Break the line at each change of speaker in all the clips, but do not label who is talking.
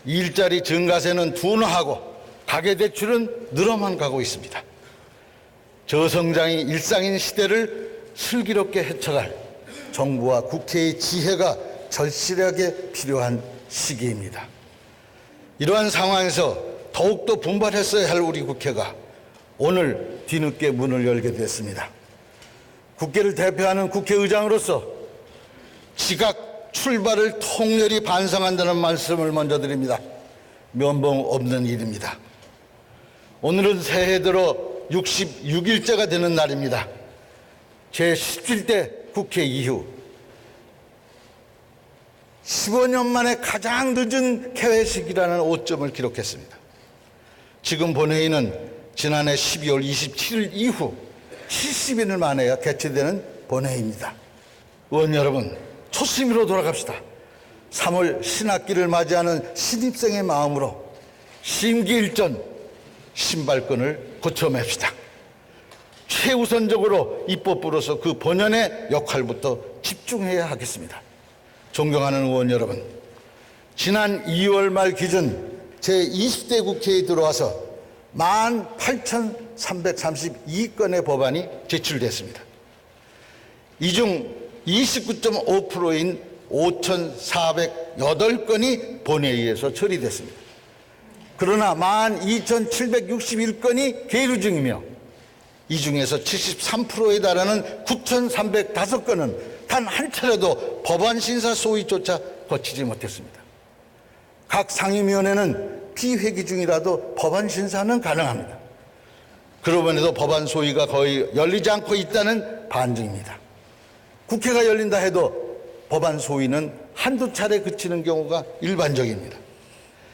일자리 증가세는 둔화하고 가계대출은 늘어만 가고 있습니다. 저성장이 일상인 시대를 슬기롭게 헤쳐갈 정부와 국회의 지혜가 절실하게 필요한 시기입니다. 이러한 상황에서 더욱더 분발했어야 할 우리 국회가 오늘 뒤늦게 문을 열게 됐습니다. 국회를 대표하는 국회의장으로서 지각 출발을 통렬히 반성한다는 말씀을 먼저 드립니다. 면봉 없는 일입니다. 오늘은 새해 들어 66일째가 되는 날입니다. 제17대 국회 이후 15년 만에 가장 늦은 개회식이라는 오점을 기록했습니다. 지금 본회의는 지난해 12월 27일 이후 70일 만에야 개최되는 본회의입니다. 의원 여러분, 초심으로 돌아갑시다. 3월 신학기를 맞이하는 신입생의 마음으로 심기일전 신발끈을 고쳐맵시다. 최우선적으로 입법부로서 그 본연의 역할부터 집중해야 하겠습니다. 존경하는 의원 여러분, 지난 2월 말 기준 제20대 국회에 들어와서 18,332건의 법안이 제출됐습니다. 이 중 29.5%인 5,408건이 본회의에서 처리됐습니다. 그러나 12,761건이 계류 중이며 이 중에서 73%에 달하는 9,305건은 단 한 차례도 법안 심사 소위조차 거치지 못했습니다. 각 상임위원회는 비회기 중이라도 법안 심사는 가능합니다. 그러면에도 법안 소위가 거의 열리지 않고 있다는 반증입니다. 국회가 열린다 해도 법안 소위는 한두 차례 그치는 경우가 일반적입니다.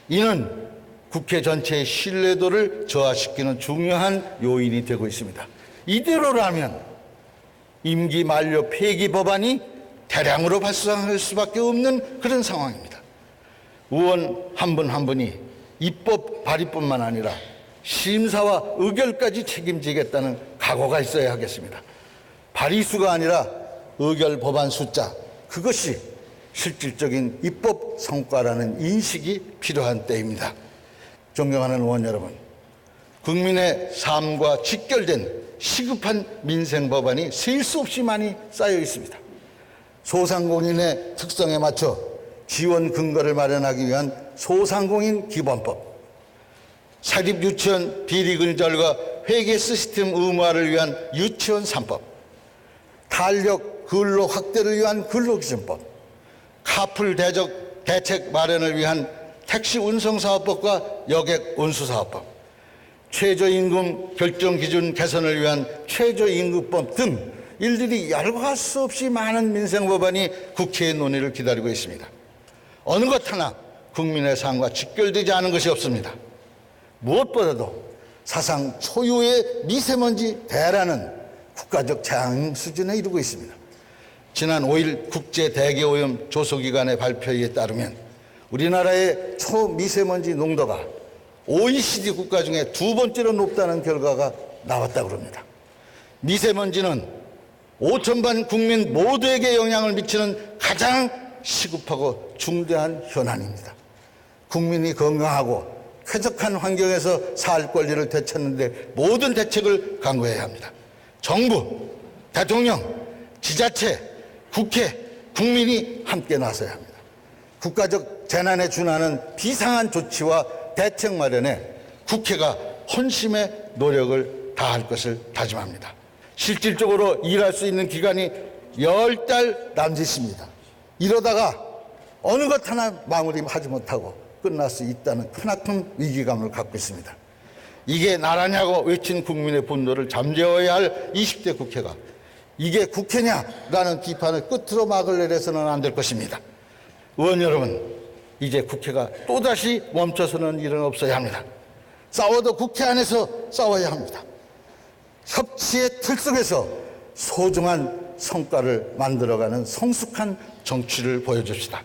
이는 국회 전체의 신뢰도를 저하시키는 중요한 요인이 되고 있습니다. 이대로라면 임기 만료 폐기 법안이 대량으로 발생할 수밖에 없는 그런 상황입니다. 의원 한 분 한 분이 입법 발의뿐만 아니라 심사와 의결까지 책임지겠다는 각오가 있어야 하겠습니다. 발의수가 아니라 의결 법안 숫자, 그것이 실질적인 입법 성과라는 인식이 필요한 때입니다. 존경하는 의원 여러분, 국민의 삶과 직결된 시급한 민생 법안이 셀 수 없이 많이 쌓여 있습니다. 소상공인의 특성에 맞춰 지원 근거를 마련하기 위한 소상공인 기본법, 사립유치원 비리 근절과 회계 시스템 의무화를 위한 유치원 3법, 탄력 근로 확대를 위한 근로기준법, 카풀 대책 마련을 위한 택시 운송사업법과 여객 운수사업법, 최저임금 결정 기준 개선을 위한 최저임금법 등 일일이 열거할 수 없이 많은 민생 법안이 국회의 논의를 기다리고 있습니다. 어느 것 하나 국민의 삶과 직결되지 않은 것이 없습니다. 무엇보다도 사상 초유의 미세먼지 대란은 국가적 재앙 수준에 이르고 있습니다. 지난 5일 국제대기오염 조소기관의 발표에 따르면 우리나라의 초미세먼지 농도가 OECD 국가 중에 두 번째로 높다는 결과가 나왔다고 합니다. 미세먼지는 5천만 국민 모두에게 영향을 미치는 가장 시급하고 중대한 현안입니다. 국민이 건강하고 쾌적한 환경에서 살 권리를 되찾는데 모든 대책을 강구해야 합니다. 정부, 대통령, 지자체, 국회, 국민이 함께 나서야 합니다. 국가적 재난에 준하는 비상한 조치와 대책 마련에 국회가 헌심의 노력을 다할 것을 다짐합니다. 실질적으로 일할 수 있는 기간이 10달 남짓입니다. 이러다가 어느 것 하나 마무리하지 못하고 끝날 수 있다는 크나큰 위기감을 갖고 있습니다. 이게 나라냐고 외친 국민의 분노를 잠재워야 할 20대 국회가 이게 국회냐라는 비판을 끝으로 막을 내려서는 안 될 것입니다. 의원 여러분, 이제 국회가 또다시 멈춰서는 일은 없어야 합니다. 싸워도 국회 안에서 싸워야 합니다. 협치의 틀 속에서 소중한 성과를 만들어가는 성숙한 정치를 보여줍시다.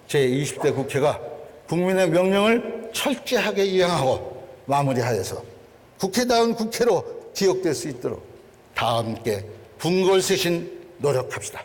제20대 국회가 국민의 명령을 철저하게 이행하고 마무리하여서 국회다운 국회로 기억될 수 있도록 다 함께 분골쇄신 노력합시다.